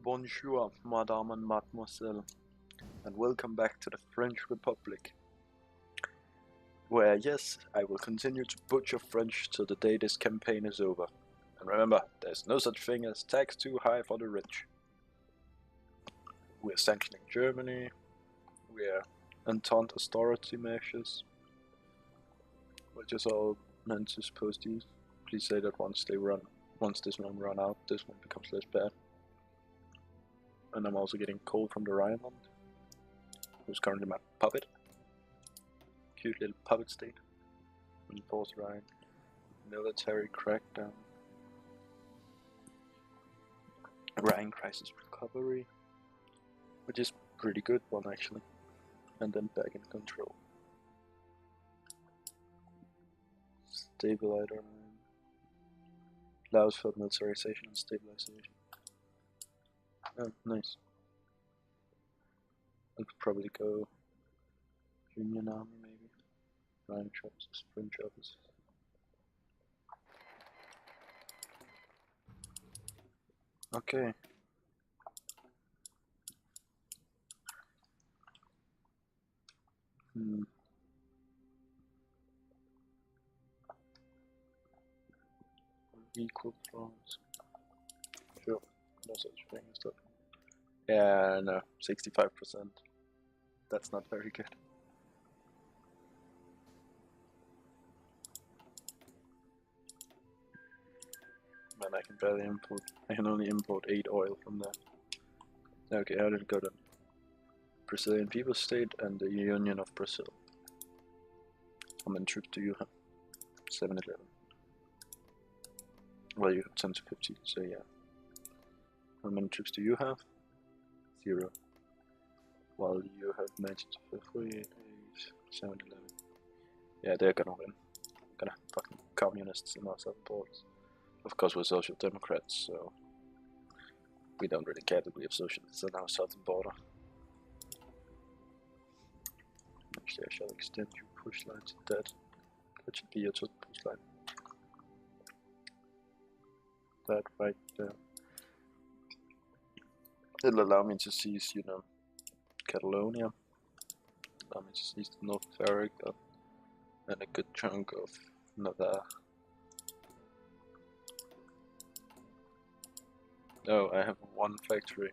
Bonjour, madame and mademoiselle, and welcome back to the French Republic, where, yes, I will continue to butcher French till the day this campaign is over. And remember, there's no such thing as tax too high for the rich. We're sanctioning Germany, we're Entente austerity measures, which is all meant to supposed to use. Please say that once this one run out, this one becomes less bad. And I'm also getting coal from the Rhineland, who's currently my puppet. Cute little puppet state. Enforced Rhine. Military crackdown. Rhine crisis recovery, which is pretty good one actually. And then back in control. Stabilizer. Allows for militarization and stabilization. Oh, nice. I could probably go Union Army, maybe. Rhine troops, French officers. Okay. Equal France. Sure, no such thing as that. Yeah, no, 65%. That's not very good. Man, I can barely import. I can only import 8 oil from there. Okay, how did it go then? Brazilian People's State and the Union of Brazil. How many troops do you have? 711. Well, you have 10 to 50, so yeah. How many troops do you have? 0. While you have 90 to 48, 711. Yeah, they're gonna win. Gonna fucking communists in our southern borders. Of course, we're social democrats, so we don't really care that we have socialists on our southern border. Actually, I shall extend your push line to that. That should be your total push line. That right there. It'll allow me to seize, you know, Catalonia. Allow me to seize North Africa and a good chunk of Navarre. Oh, I have 1 factory,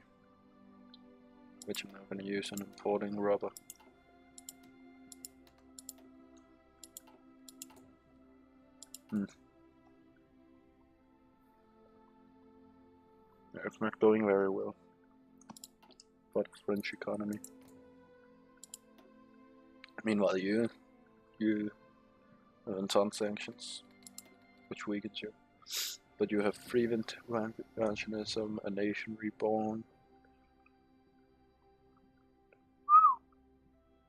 which I'm now going to use on importing rubber. It's not going very well for the French economy. Meanwhile, you have Entente sanctions, which weakens you. But you have free interventionism, a nation reborn.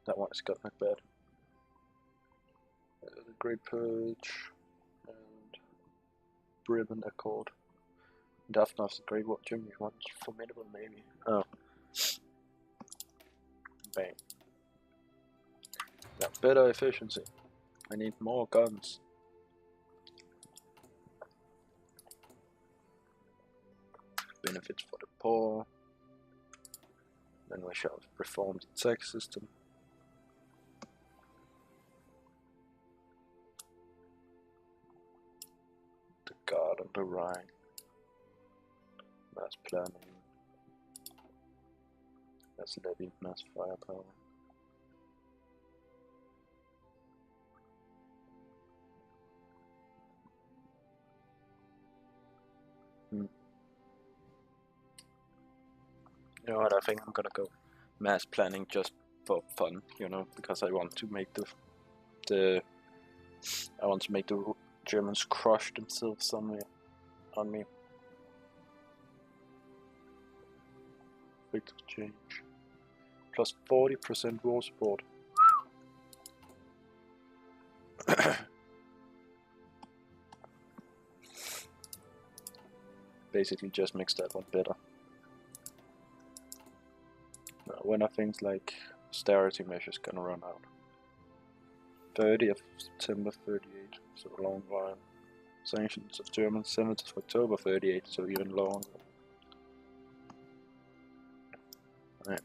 That one has got not bad. The Great Purge and Grovenment Accord. And after the Great War, Germany wants formidable maybe. Oh. Bang. Yeah, better efficiency. I need more guns. Benefits for the poor. Then we shall reform the tax system. The Guard on the Rhine. Mass planning. Mass levy, mass firepower. You know what, I think I'm gonna go mass planning just for fun, you know, because I want to make the Germans crush themselves on me. Effective change. Plus 40% war support. Basically just makes that one better. When are things like austerity measures gonna run out? 30th of September 38, so a long while. Sanctions of Germany 7th of October 38, so even longer. Right.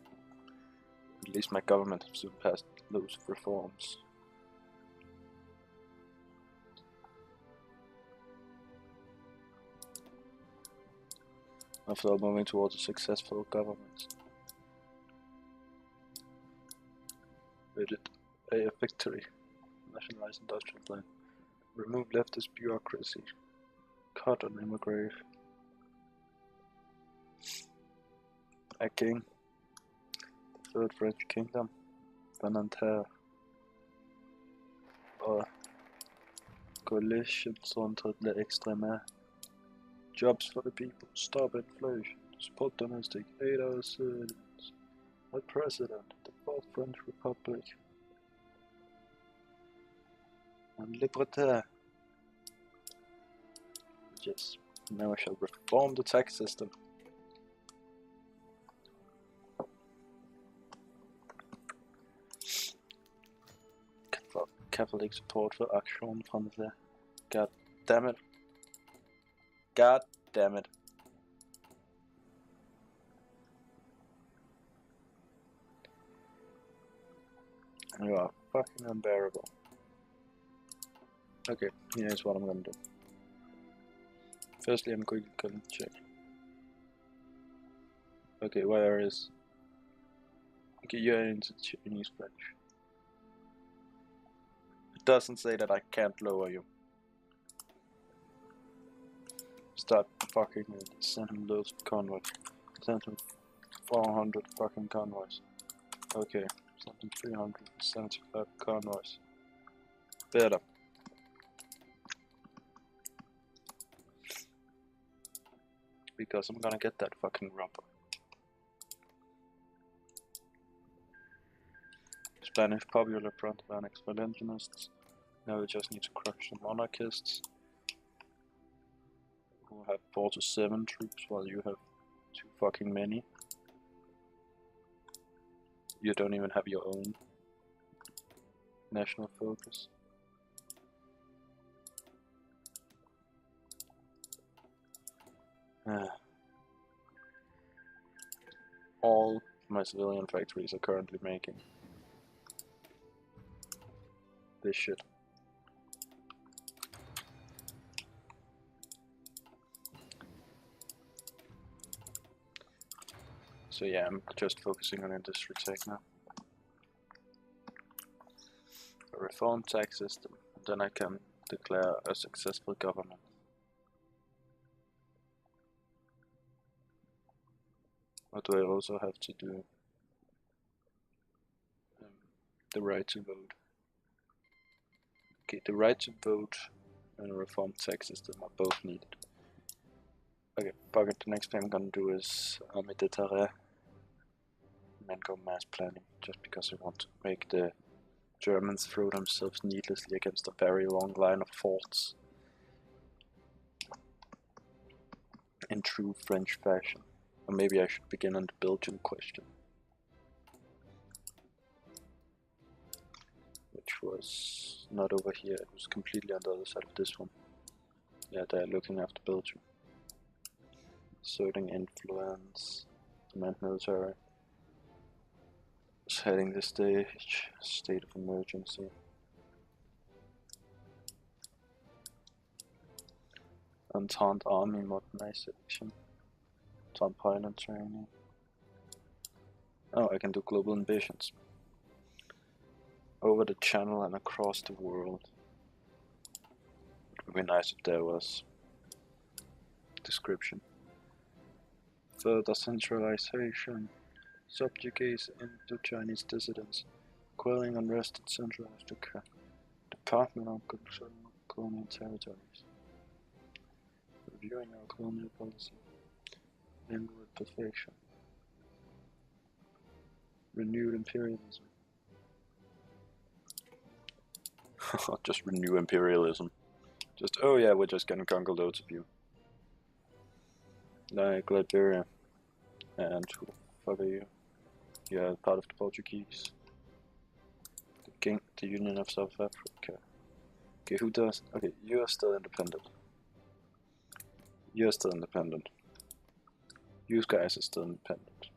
At least my government has soon passed loads of reforms. After all, moving towards a successful government. A victory. Nationalize industrial plan. Remove leftist bureaucracy. Cut on immigration. A king. The Third French Kingdom. Volontaire. Or coalition centre de l'extrême. Jobs for the people. Stop inflation. Support domestic aid our citizens. A president. The Fourth French Republic. And libertaire. Yes. Now I shall reform the tax system. Catholic support for qustion Fracnce. God damn it. God damn it. You are fucking unbearable. Okay, here's what I'm gonna do. Firstly, I'm quickly gonna check. Okay, where is... Okay, you're into Chinese French. It doesn't say that I can't lower you. Start fucking send him loads of convoys. Send him 400 fucking convoys. Okay, send him 375 convoys. Better. Because I'm gonna get that fucking rubber. Spanish Popular Front of Annex-Valencianists. Now we just need to crush the monarchists. Who have 4 to 7 troops while you have too fucking many. You don't even have your own national focus. All my civilian factories are currently making this shit. So yeah, I'm just focusing on industry tech now. A reform tax system, then I can declare a successful government. What do I also have to do? The right to vote. Okay, the right to vote and a reformed tax system are both needed. Okay, fuck it, the next thing I'm gonna do is army de terrain and then go mass planning, just because I want to make the Germans throw themselves needlessly against a very long line of forts in true French fashion. Or maybe I should begin on the Belgian question, which was not over here, it was completely on the other side of this one. Yeah, they're looking after Belgium. Asserting influence, demand military. Setting the stage, state of emergency. Entente army modernization. Entente pilot training. Oh, I can do global ambitions. Over the channel and across the world. It would be nice if there was description. Further centralization. Subjugate into Chinese dissidents. Quelling unrest at centralized Department of Colonial Territories. Reviewing our colonial policy. End with perfection. Renewed imperialism. Just renew imperialism. Just, oh yeah, we're just gonna conquer loads of you. Like Liberia. And who the fuck are you? You're part of the Portuguese. The Union of South Africa. Okay, who does? Okay, you are still independent. You're still independent. You guys are still independent.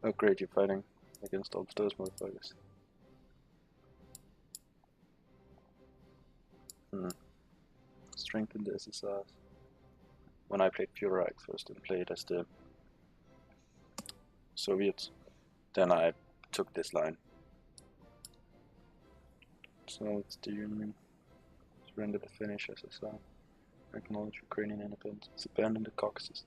Oh great, you're fighting against all of those motherfuckers. Strengthen the SSRs. When I played Führerreich first and played as the Soviets, then I took this line. So it's the Union. Surrender the Finnish SSR. Acknowledge Ukrainian independence. Abandon the Caucasus.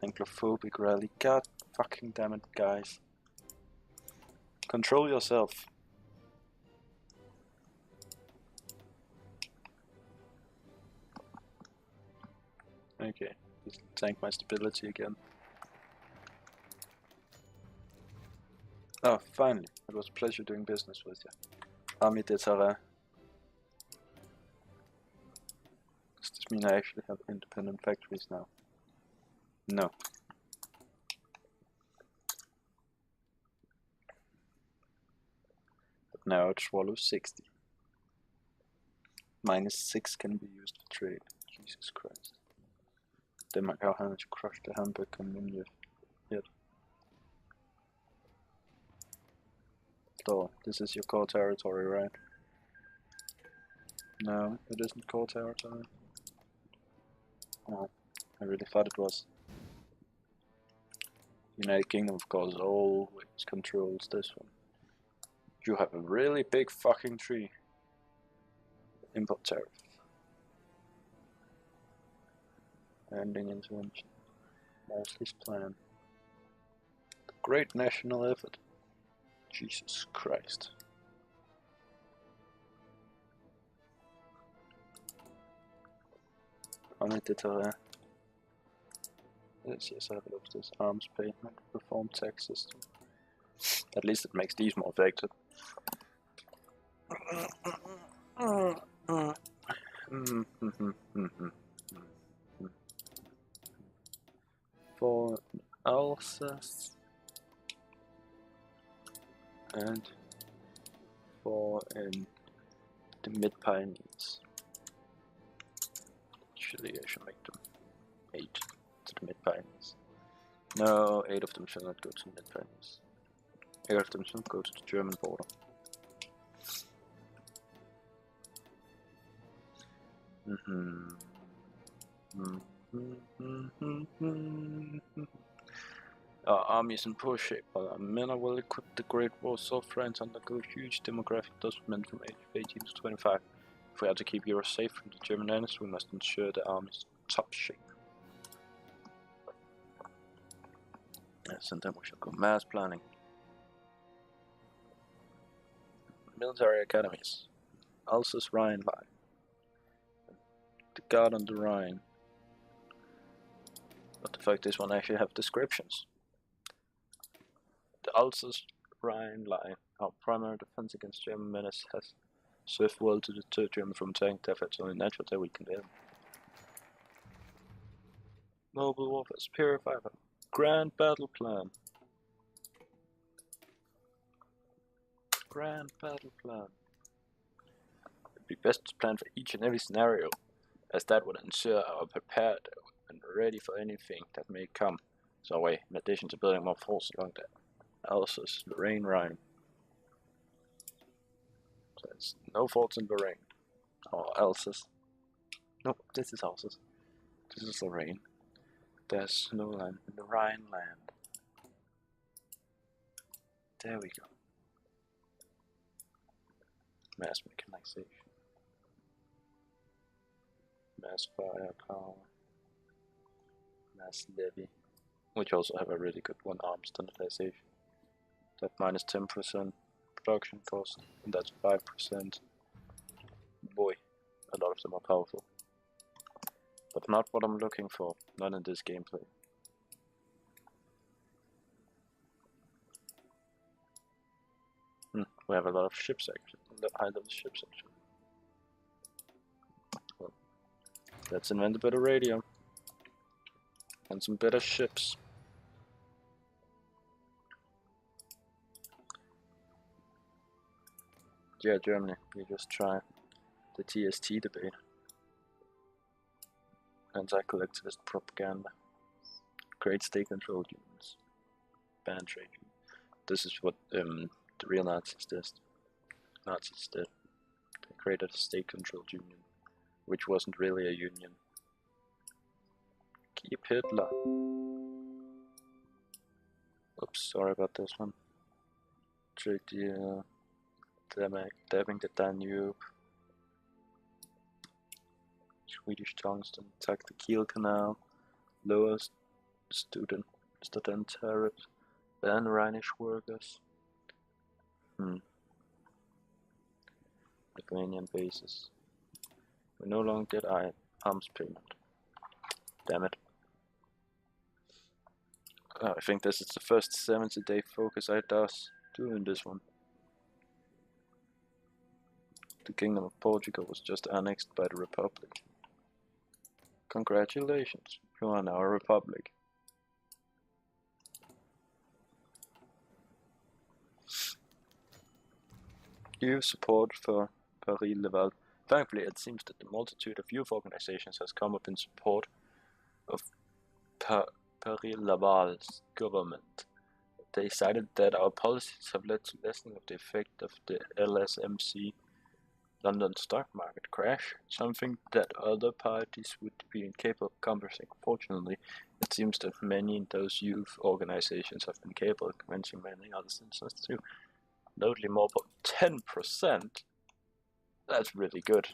Anglophobic rally. God fucking damn it, guys. Control yourself. Okay, just tank my stability again. Oh, finally. It was a pleasure doing business with you. Army de terrain. Does this mean I actually have independent factories now? No. But now it swallows 60. -6 can be used for trade. Jesus Christ. Denmark har han to crush the Hamburg Commune yet. So, this is your core territory, right? No, it isn't core territory. Oh, I really thought it was. United Kingdom, of course, always controls this one. You have a really big fucking tree. Import tariff. Ending intervention. Mosley's plan. The great national effort. Jesus Christ. Army de terrain. Yes, I have a look at this arms payment, reform tax system. At least it makes these more effective. For Alsace and for in the Mid-Pyrenees. Actually, I should make them 8 to the Mid-Pyrenees. No, 8 of them shall not go to the Mid-Pyrenees. 8 of them shall go to the German border. Our army is in poor shape, but our men are well equipped. The Great War saw France undergo huge demographic development from age 18 to 25. If we are to keep Europe safe from the German enemies, we must ensure the army's top shape. Yes, and then we shall go mass planning. Military academies. Alsace Rhine line. The Guard on the Rhine. But the fact is, one actually have descriptions. The Alsace Rhine line, our primary defense against German menace, has served well to deter Germany from taking efforts only natural that we condemn. Mobile warfare, superior firepower, grand battle plan. Grand battle plan. It'd be best to plan for each and every scenario, as that would ensure our prepared and ready for anything that may come our way, in addition to building more force along the Alsace Lorraine Rhine. So there's no forts in Lorraine or Alsace. No, this is Alsace. This is Lorraine. There's no land in the Rhineland. There we go. Mass mechanization. Mass firepower. Mass levy. Which also have a really good one-arm standardization. That minus 10% production cost, and that's 5%. Boy, a lot of them are powerful. But not what I'm looking for, not in this gameplay. We have a lot of ships actually, high level ships actually. Well, let's invent a better radio. And some better ships. Yeah, Germany, you just try the TST debate. anti-collectivist propaganda, create state-controlled unions, ban trade unions. This is what the real Nazis did. They created a state-controlled union, which wasn't really a union. Keep Hitler. Oops, sorry about this one. Trade deal, dabbing the Danube. Swedish tungsten, attack the Kiel Canal, lower student tariffs, ban Rhinish workers. Lithuanian bases. We no longer get arms payment. Damn it. I think this is the first 70-day focus I do in this one. The Kingdom of Portugal was just annexed by the Republic. Congratulations, you are now a republic. Youth support for Paris-Laval. Thankfully, it seems that the multitude of youth organizations has come up in support of Paris-Laval's government. They cited that our policies have led to lessening of the effect of the LSMC London stock market crash, something that other parties would be incapable of accomplishing. Fortunately, it seems that many in those youth organizations have been capable of convincing many other citizens too. Notably more than 10%. That's really good.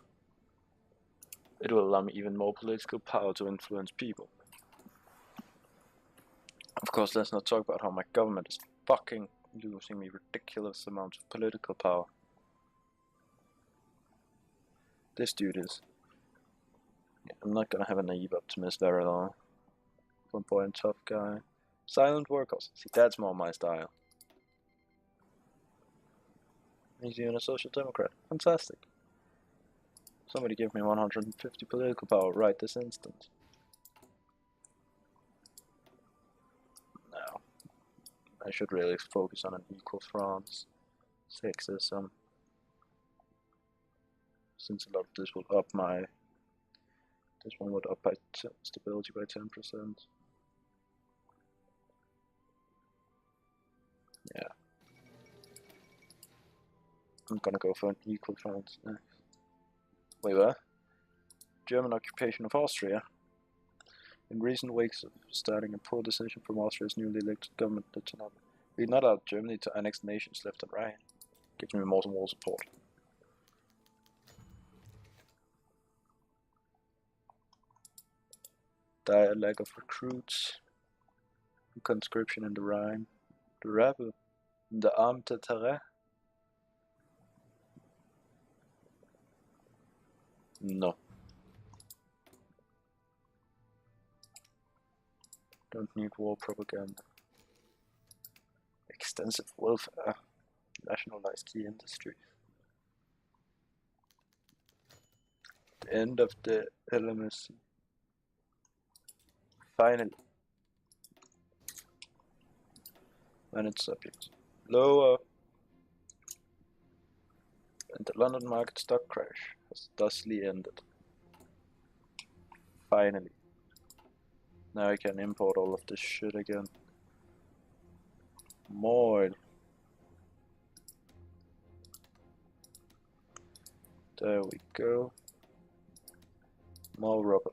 It will allow me even more political power to influence people. Of course, let's not talk about how my government is fucking losing me ridiculous amounts of political power. This dude is... I'm not gonna have a naive optimist very long. Flamboyant tough guy. Silent workers. See, that's more my style. He's even a social democrat. Fantastic. Somebody give me 150 political power right this instant. No. I should really focus on an equal France. Sexism. Since a lot of this will up my... This one would up by stability by 10%. Yeah. I'm gonna go for an equal France next. Wait, what? German occupation of Austria. In recent weeks of starting a poor decision from Austria's newly elected government, we not allowed Germany to annex nations left and right. Gives me more and more support. Dire lack of recruits. Conscription in the Rhine. The rebel. The armed terrain. No. Don't need war propaganda. Extensive welfare. Nationalize key industries. The end of the LMSC. Finally. Managed subjects. Lower. And the London market stock crash has thusly ended. Finally. Now I can import all of this shit again. More. There we go. More rubber.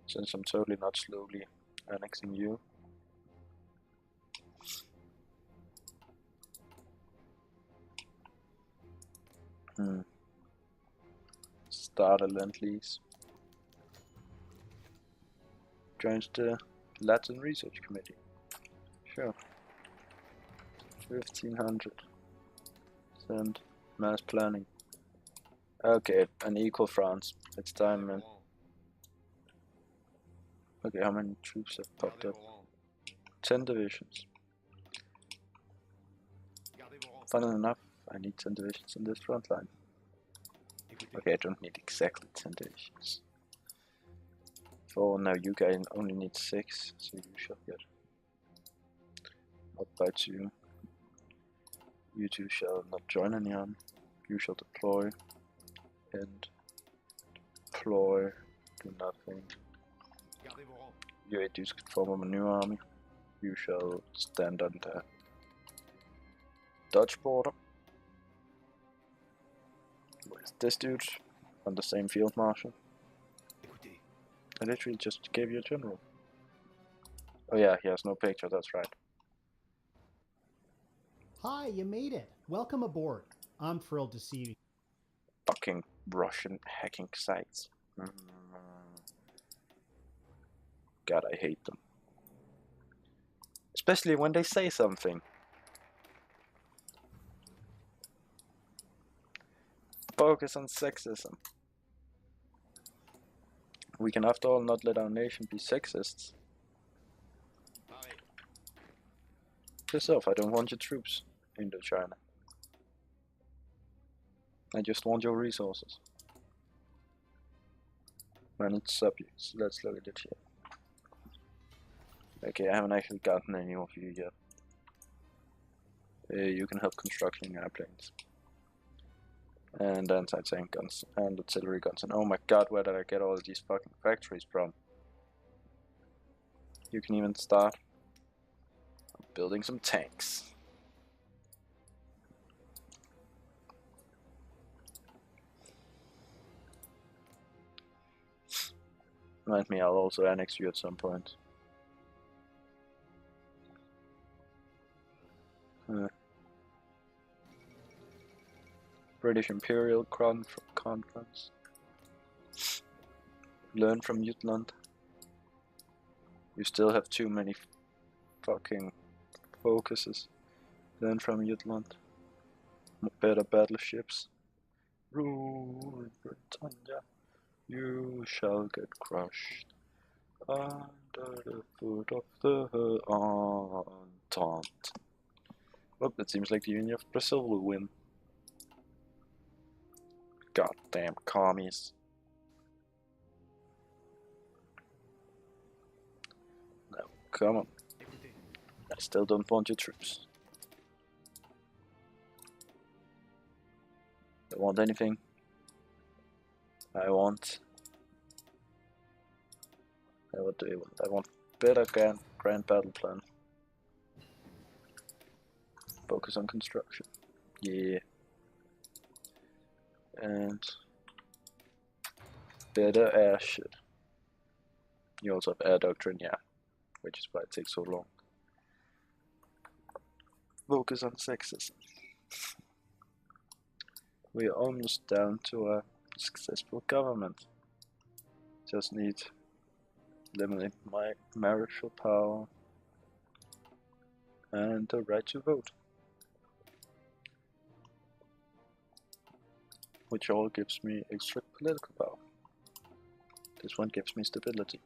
Since I'm totally not slowly annexing you. Start a Lend-Lease. Joins the Latin Research Committee. Sure. 1500. Send mass planning. Okay, an equal France. It's time, man. Okay, how many troops have popped up? 10 divisions. Funnily enough, I need 10 divisions in this front line. Okay, I don't need exactly 10 divisions. For now, you guys only need 6, so you shall get up by 2. You two shall not join any army. You shall deploy and deploy absolutely nothing. You idiots could form a new army. You shall stand on the Dutch border. Where's this dude? On the same field marshal. I literally just gave you a general. Oh yeah, he has no picture, that's right. Hi, you made it. Welcome aboard. I'm thrilled to see you. Fucking Russian hacking sites. God, I hate them. Especially when they say something. Focus on sexism. We can after all not let our nation be sexists. Yourself, I don't want your troops into China. I just want your resources. And its subjects. Let's look at it here. Okay, I haven't actually gotten any of you yet. You can help constructing airplanes. And anti-tank guns and artillery guns. And oh my god, where did I get all of these fucking factories from? You can even start building some tanks. Remind me, I'll also annex you at some point. British Imperial Conference. Learn from Jutland. You still have too many fucking focuses. Learn from Jutland. Better battleships. Rule Britannia. You shall get crushed under the foot of the Entente. Oh, it seems like the Union of Brazil will win. Goddamn commies. Now, come on. I still don't want your troops. Don't want anything. What do you want? I want better grand battle plan. Focus on construction. Yeah. And better air shit. You also have air doctrine, yeah. Which is why it takes so long. Focus on sexism. We're almost down to a successful government. Just need eliminate my marital power and the right to vote. Which all gives me extra political power. This one gives me stability.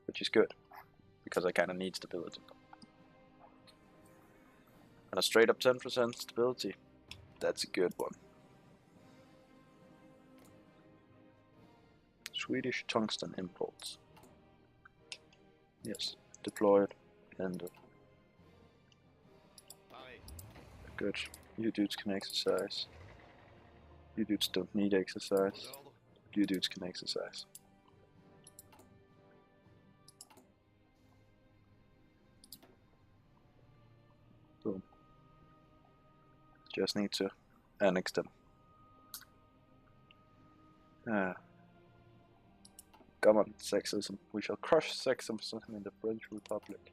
Which is good, because I kinda need stability. And a straight up 10% stability, that's a good one. Swedish tungsten imports. Yes, deployed, ended. Good, you dudes can exercise. You dudes don't need exercise. You dudes can exercise. Boom. Just need to annex them. Come on, sexism. We shall crush sexism in the French Republic.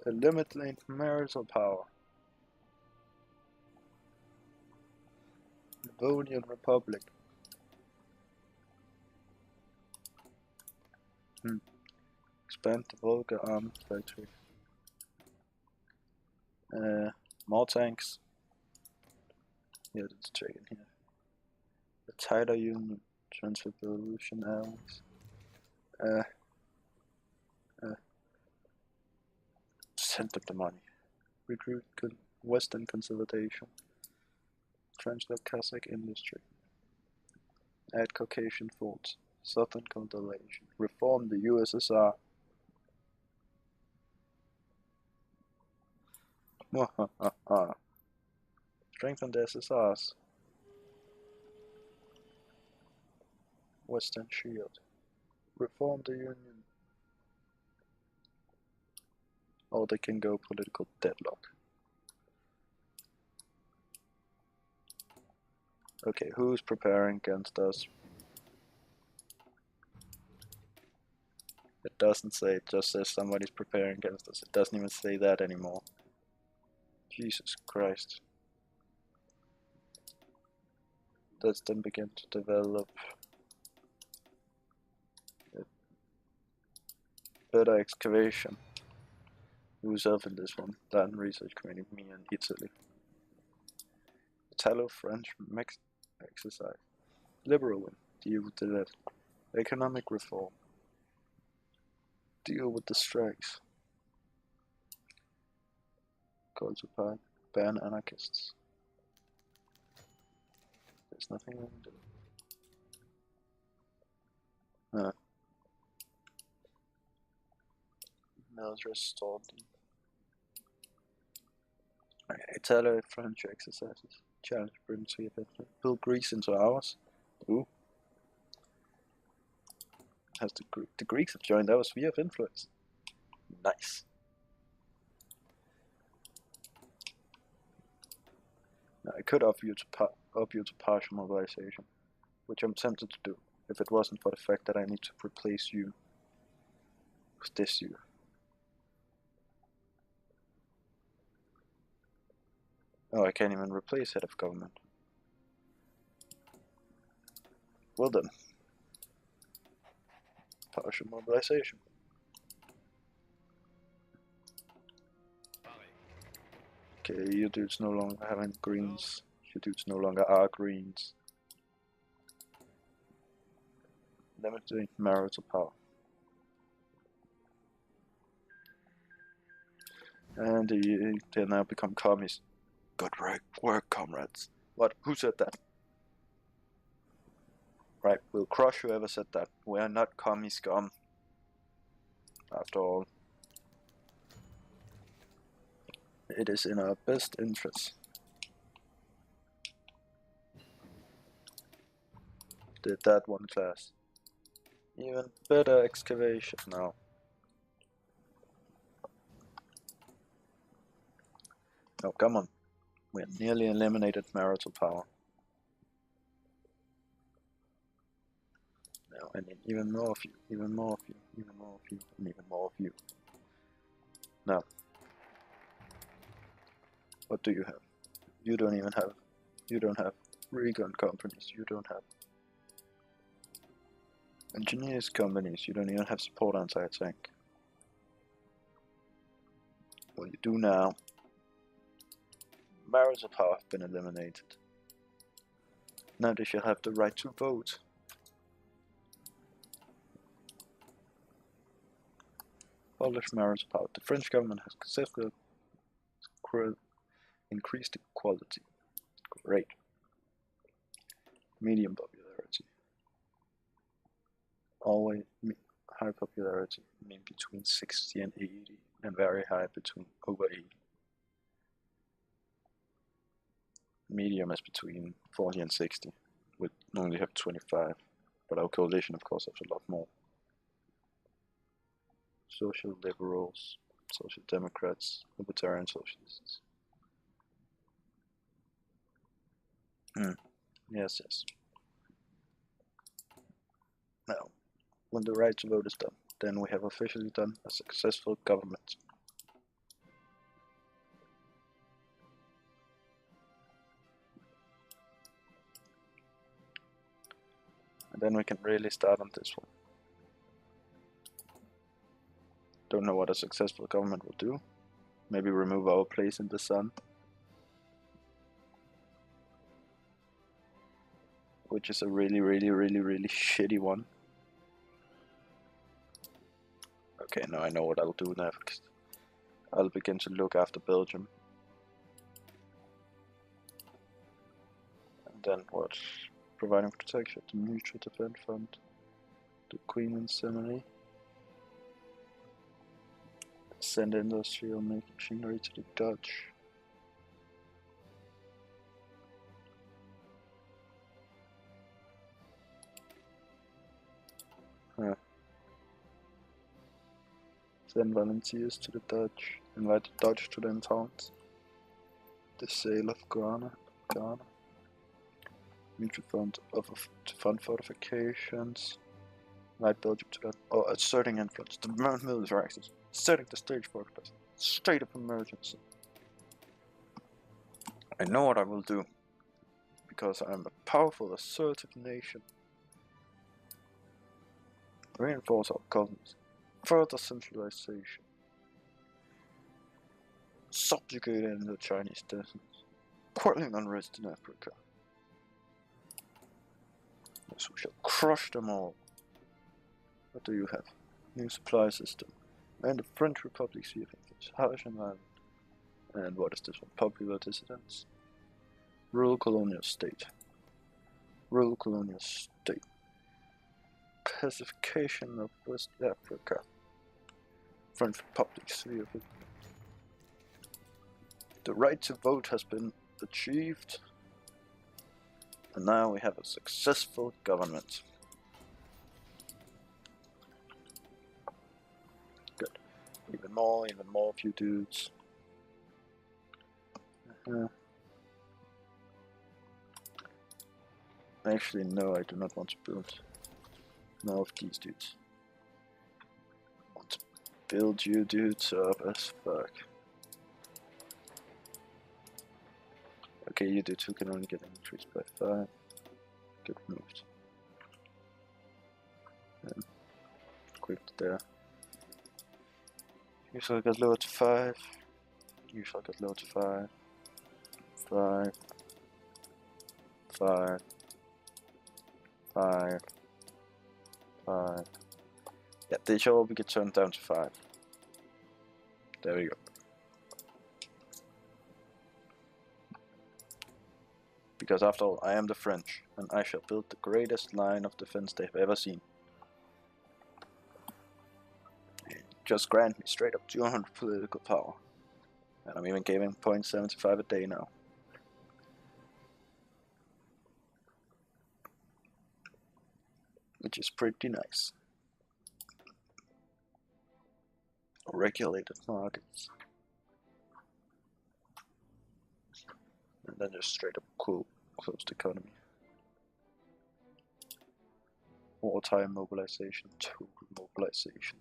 Eliminate marital power. Livonian Republic. Expand the Volga arms factory. More tanks. Yeah, let's check it here. The tighter union. Transfer Belarusian allies. Send them the money. Recruit Western consolidation. Transfer Kazakh industry. Add Caucasian forts. Southern consolidation. Reform the USSR. Strengthen the SSRs. Western Shield. Reform the Union. Or they can go political deadlock. Okay, who's preparing against us? It doesn't say, it just says somebody's preparing against us. It doesn't even say that anymore. Jesus Christ. Let's then begin to develop a better excavation. Who's up in this one? Land Research Committee, me and Italy. Italo-French exercise. Liberal win. Deal with the left. Economic reform. Deal with the strikes. Call to park. Ban anarchists. There's nothing I can do. Mills restored. Okay, Italo-French exercises. Challenge Britain to effective. Build Greece into ours. Ooh. Has the Greeks have joined our sphere of influence. Nice. Now, I could offer you to partial mobilization, which I'm tempted to do, if it wasn't for the fact that I need to replace you with this you. Oh, I can't even replace head of government. Well then. Partial mobilization. Okay, you dudes no longer have any greens. You dudes no longer are greens. Limiting marital power. And they now become commies. Good work, comrades. What? Who said that? Right, we'll crush whoever said that. We are not commie scum. After all. It is in our best interest. Did that one class. Even better excavation now. Oh, come on. We have nearly eliminated marital power. Now I need even more of you, even more of you, even more of you, and even more of you. Now, what do you have? You don't even have, you don't have recon companies, you don't have engineers companies, you don't even have support anti-tank. Well, you do now. Marital power have been eliminated. Now they shall have the right to vote. Abolish marital power. The French government has successfully increased equality. Great. Medium popularity. Always high popularity, I mean between 60 and 80, and very high between over 80. Medium is between 40 and 60. We only have 25, but our coalition of course has a lot more. Social liberals, social democrats, libertarian socialists. Yes, yes. Now, when the right to vote is done, then we have officially done a successful government. And then we can really start on this one. Don't know what a successful government will do. Maybe remove our place in the sun. Which is a really shitty one. Okay, now I know what I'll do next. I'll begin to look after Belgium. And then what? Providing protection to Mutual Defense Fund. The Queen and Ceremony. Send industrial machinery to the Dutch. Send volunteers to the Dutch. Invite the Dutch to the Entente. The sale of Ghana. Mutual fund to fund fortifications. Invite Belgium to that. Oh, asserting influence. The military axis. Setting the stage for a state of emergency. I know what I will do. Because I am a powerful, assertive nation. Reinforce our colonies. Further centralization. Subjugating the Chinese deserts. Quelling unrest in Africa. Yes, we shall crush them all. What do you have? New supply system. And the French Republic Sea of Influence. Harsh environment. And what is this one? Popular dissidents. Rural colonial state. Rural colonial state. Pacification of West Africa. French Republic Sea of Influence. The right to vote has been achieved. And now we have a successful government. Good. Even more of you dudes. Actually, no, I do not want to build more of these dudes. I want to build you dudes up as fuck. Okay, you dudes who can only get increased by 5. Get removed. And equipped there. You shall get lowered to 5. You shall get lowered to 5. 5. 5. 5. 5. Yeah, they shall all get turned down to 5. There we go. Because after all, I am the French, and I shall build the greatest line of defense they've ever seen. Just grant me straight up 200 political power. And I'm even giving 0.75 a day now. Which is pretty nice. Regulated markets. And then just straight up closed economy. Wartime mobilization, total mobilization.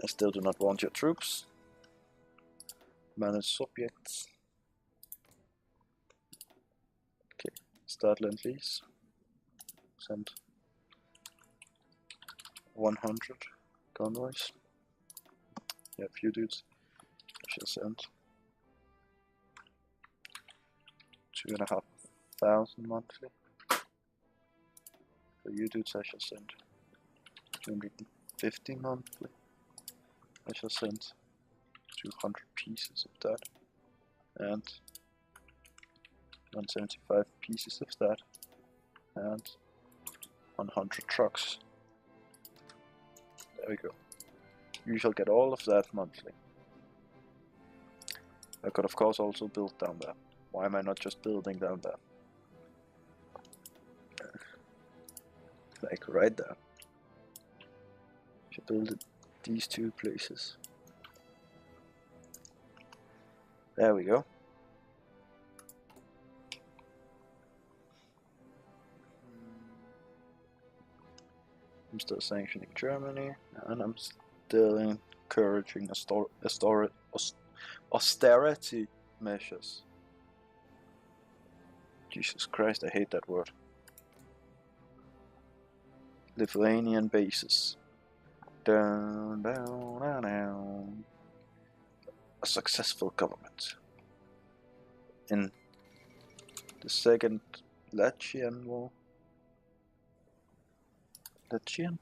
I still do not want your troops. Manage subjects. Okay, start lend lease. Send 100 convoys. Yeah, few dudes. I shall send 2,500 monthly. For you dudes, I shall send 250 monthly. I shall send 200 pieces of that, and 175 pieces of that, and 100 trucks. There we go. You shall get all of that monthly. I could of course also build down there. Why am I not just building down there? Like right there. Should build it these 2 places. There we go. I'm still sanctioning Germany, and I'm still encouraging austerity measures. Jesus Christ, I hate that word. Lithuanian bases. Down, down, down, down. A successful government. In the Second Latvian War. Latvian?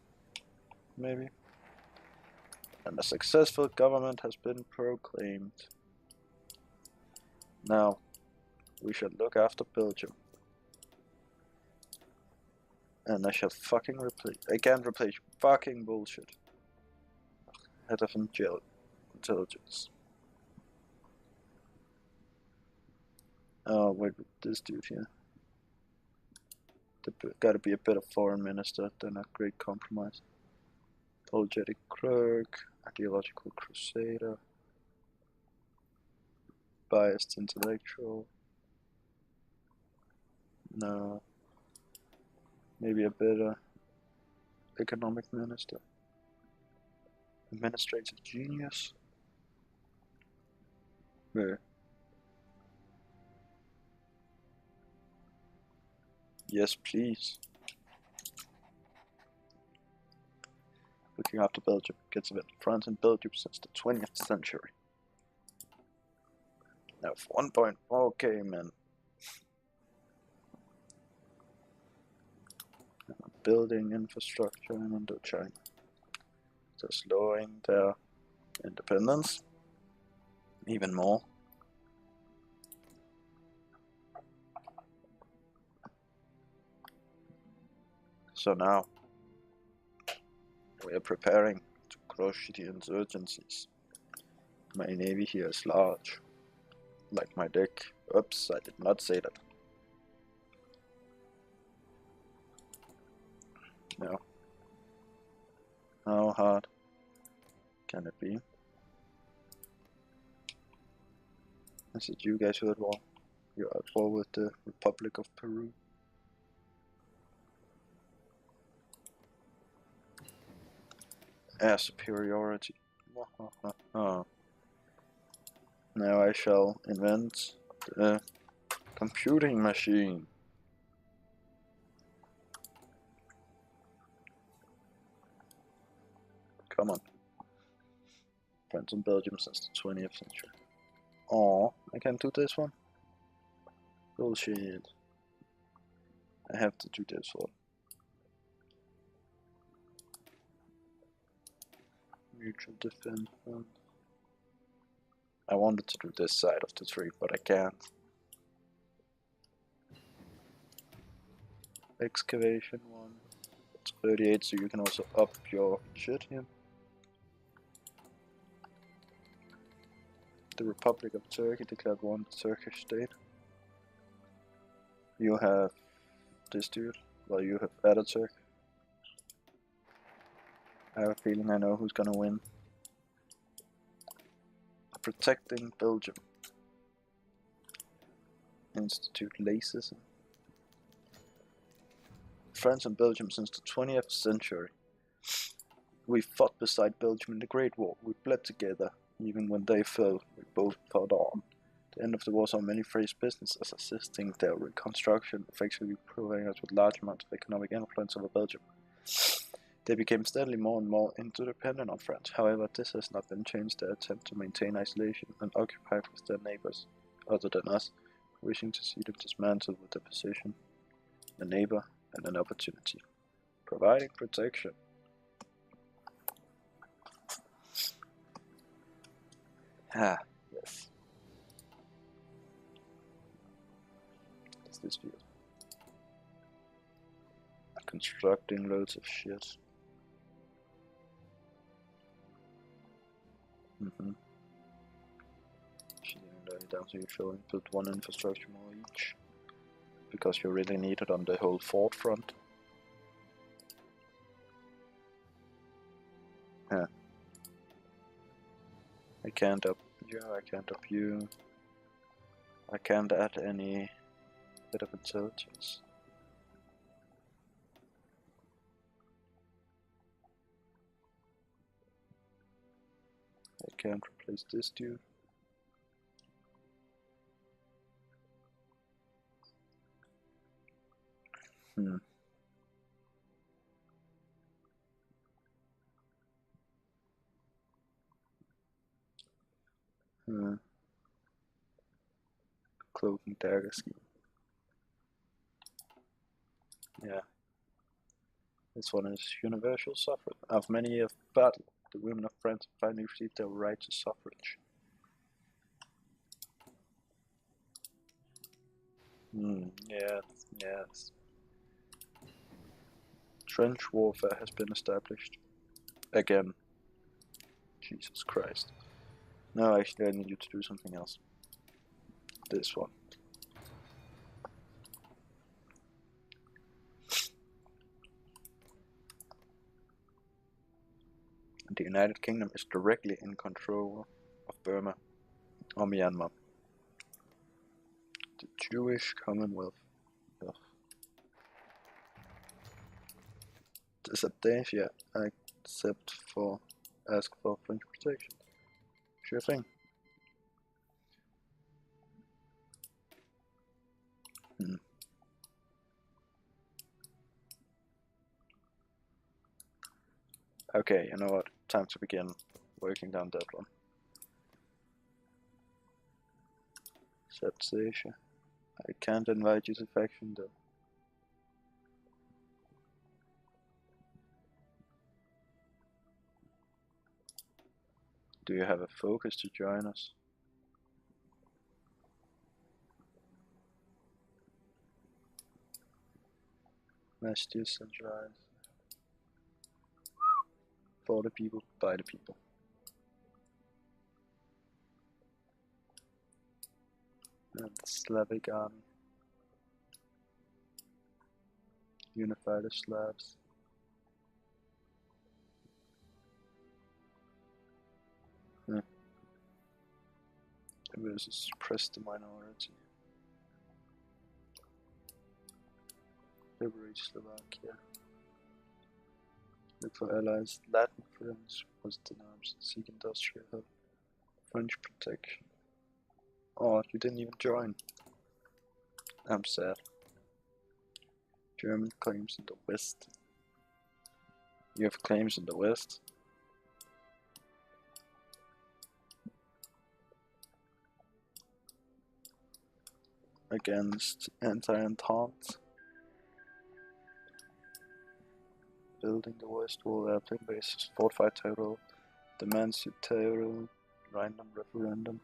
Maybe? And a successful government has been proclaimed. Now, we shall look after Belgium. And I shall fucking replace. I can't replace fucking bullshit. Head of intelligence. Oh, wait, this dude here. Gotta be a better foreign minister than a great compromise. Apologetic clerk, ideological crusader, biased intellectual. No. Maybe a better economic minister. Administrative genius. Where? Yes, please. Looking after Belgium gets a bit. France and Belgium since the 20th century. Now, for 1 point. Okay, man. Building infrastructure in Indochina. So slowing their independence even more. So now we are preparing to crush the insurgencies. My navy here is large, like my deck. Oops, I did not say that. No. How hard can it be? Is it you guys who are at war? You're at war with the Republic of Peru. Air superiority. Oh. Now I shall invent the computing machine. Come on. France and Belgium since the 20th century. Oh, I can't do this one? Bullshit. I have to do this one. Mutual defense fund. I wanted to do this side of the tree, but I can't. Excavation one. It's 38, so you can also up your shit here. The Republic of Turkey declared one Turkish state. You have this dude. Well, you have Ataturk. I have a feeling I know who's gonna win. Protecting Belgium. Institute Sexism. France and Belgium since the 20th century. We fought beside Belgium in the Great War. We bled together. Even when they fell, we both fought on. The end of the war saw many phrased businesses assisting their reconstruction, effectively providing us with large amounts of economic influence over Belgium. They became steadily more and more interdependent on France. However, this has not been changed. Their attempt to maintain isolation and occupied with their neighbors, other than us, wishing to see them dismantled with their position, a neighbor and an opportunity, providing protection. Ah, yes. What's this field? Constructing loads of shit. Down to you showing put one infrastructure more each. Because you really need it on the whole fort front. Yeah. I can't up you, I can't up you. I can't add any bit of intelligence. I can't replace this dude. Cloak and dagger scheme. Yeah. This one is universal suffrage. After many years of battle, the women of France finally received their right to suffrage. Yes. Trench warfare has been established. Again. Jesus Christ. No, actually I need you to do something else. This one. The United Kingdom is directly in control of Burma or Myanmar. The Jewish Commonwealth. Ugh. Accept yeah, except for ask for French protection. Sure thing. Okay, you know what? Time to begin working down that one. Accept Asia. I can't invite you to faction though. Do you have a focus to join us? Mass decentralized. For the people, by the people. And the Slavic army. Unify the Slavs. Versus suppress the minority. Liberate Slovakia. Look for allies. Latin friends was denounced. Seek industrial help. French protection. Oh, you didn't even join. I'm sad. German claims in the West. You have claims in the West? Against anti-Entente. Building the West Wall airplane bases. Fortified total. Demands total. Random referendum.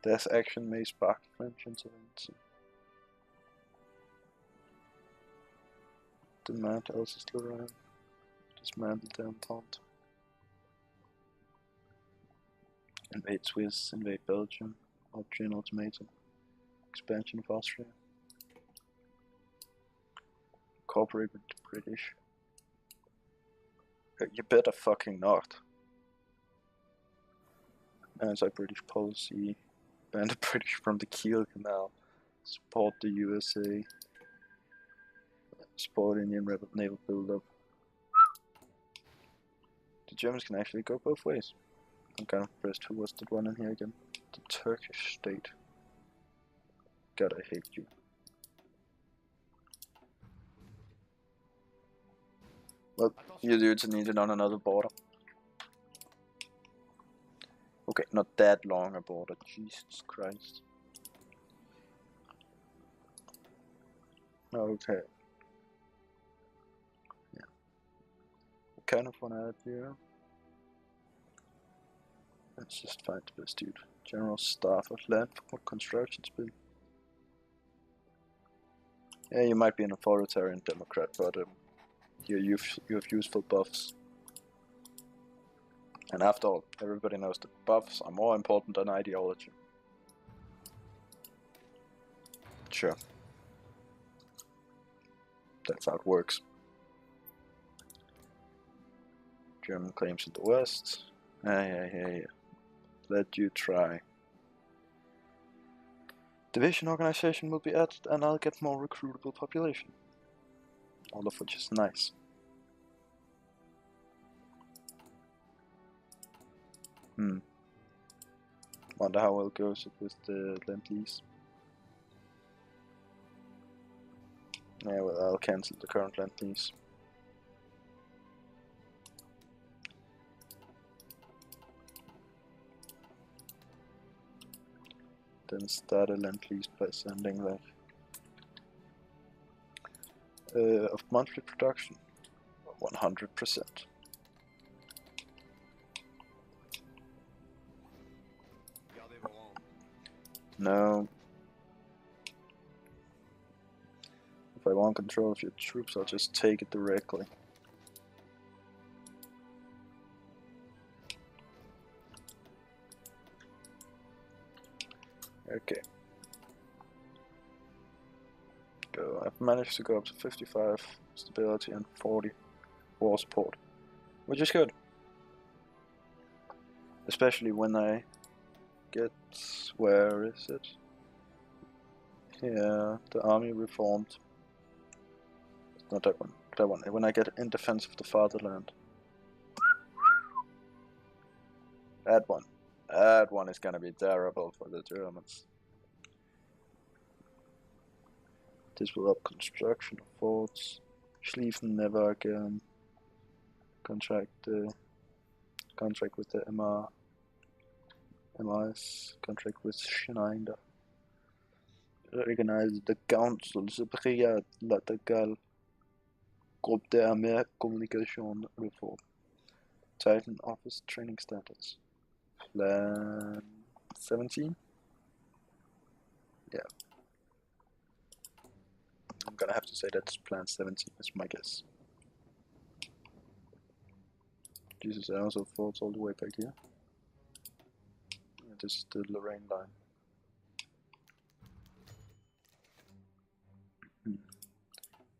This action may spark French intervention. Demand Alsace-Lorraine. Dismantle the Entente. Invade Swiss. Invade Belgium. Austrian ultimatum. Expansion of Austria. Cooperate with the British. You better fucking not. Anti-British policy. Ban the British from the Kiel Canal. Support the USA. Support Indian naval buildup. The Germans can actually go both ways. I'm kind of impressed. Who was that one in here again? The Turkish state. God, I hate you. Well, you dudes needed on another border. Okay, not that long a border. Jesus Christ. Okay. Yeah. What kind of one I have here? Let's just find the best dude. General Staff of Land for Constructions Bill. Yeah, you might be an authoritarian Democrat, but you have useful buffs. And after all, everybody knows that buffs are more important than ideology. Sure. That's how it works. German claims in the West. Yeah. Let you try. Division organization will be added and I'll get more recruitable population. All of which is nice. Wonder how well goes it with the Lend-Lease. Yeah, well, I'll cancel the current Lend-Lease. Then start a Lend-Lease by sending like of monthly production 100%. No. If I want control of your troops, I'll just take it directly. Okay. Go. I've managed to go up to 55 stability and 40 war support. which is good. Especially when I get, where is it? Yeah, the army reformed. Not that one, that one. When I get in defense of the fatherland. That one is gonna be terrible for the Germans. This will up construction of forts. Schlieffen never again. Contract with the MIs. Contract with Schneider. Organize the council supérieur latéral. Groupe d'armée communication reform. Titan office training standards. Plan 17? Yeah. I'm gonna have to say that's plan 17 is my guess. Jesus, I also thought all the way back here. This is the Lorraine line.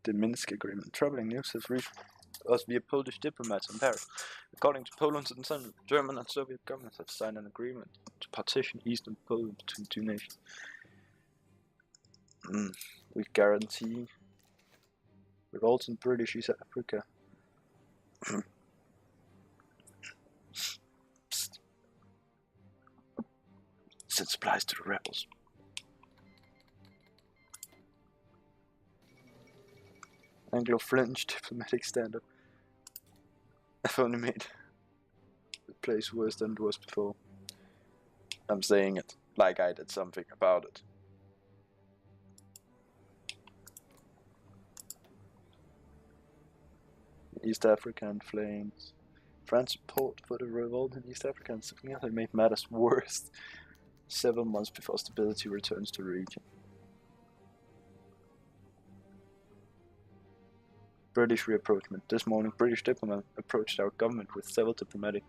The Minsk Agreement. Troubling news has reached us via Polish diplomats in Paris. According to Poland's and some German and Soviet governments have signed an agreement to partition eastern Poland between two nations. We guarantee revolts in British East Africa. Send supplies to the rebels. Anglo-French diplomatic standard. I've only made the place worse than it was before. I'm saying it like I did something about it. East Africa in flames. France support for the revolt in East Africa and significantly made matters worse 7 months before stability returns to the region. British reapproachment. This morning, British diplomats approached our government with several diplomatic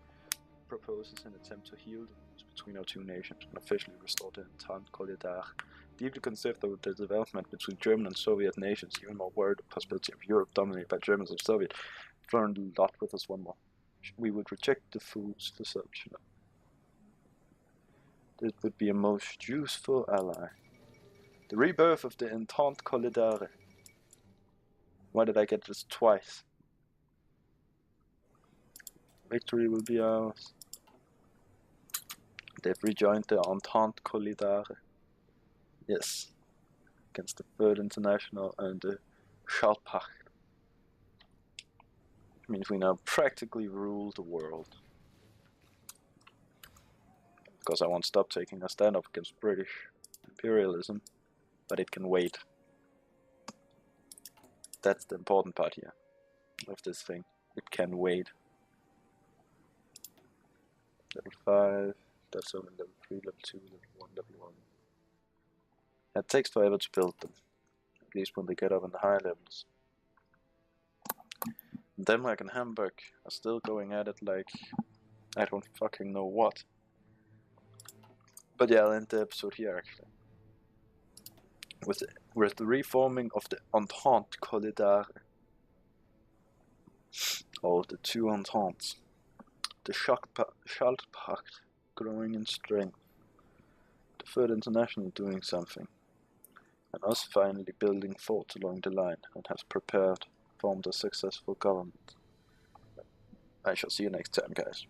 proposals in an attempt to heal the wounds between our two nations and officially restore the entente solidaire. Deeply concerned over the development between German and Soviet nations, even more worried the possibility of Europe dominated by Germans and Soviets, learned a lot with us one more. We would reject the fool's deception. This would be a most useful ally. The rebirth of the entente solidaire. Why did I get this twice? Victory will be ours. They've rejoined the entente solidaire. Yes. Against the Third International and the Schaltpacht. Which means we now practically rule the world. Because I won't stop taking a stand up against British imperialism, but it can wait. That's the important part here of this thing. It can wait. Level 5, that's only level 3, level 2, level 1, level 1. It takes forever to build them, at least when they get up in the higher levels. Denmark and Hamburg are still going at it like I don't fucking know what. But yeah, I'll end the episode here actually. With the reforming of the Entente Solidaire, or the two Ententes, the Schaltpacht growing in strength, the Third International doing something, and us finally building forts along the line and has formed a successful government. I shall see you next time, guys.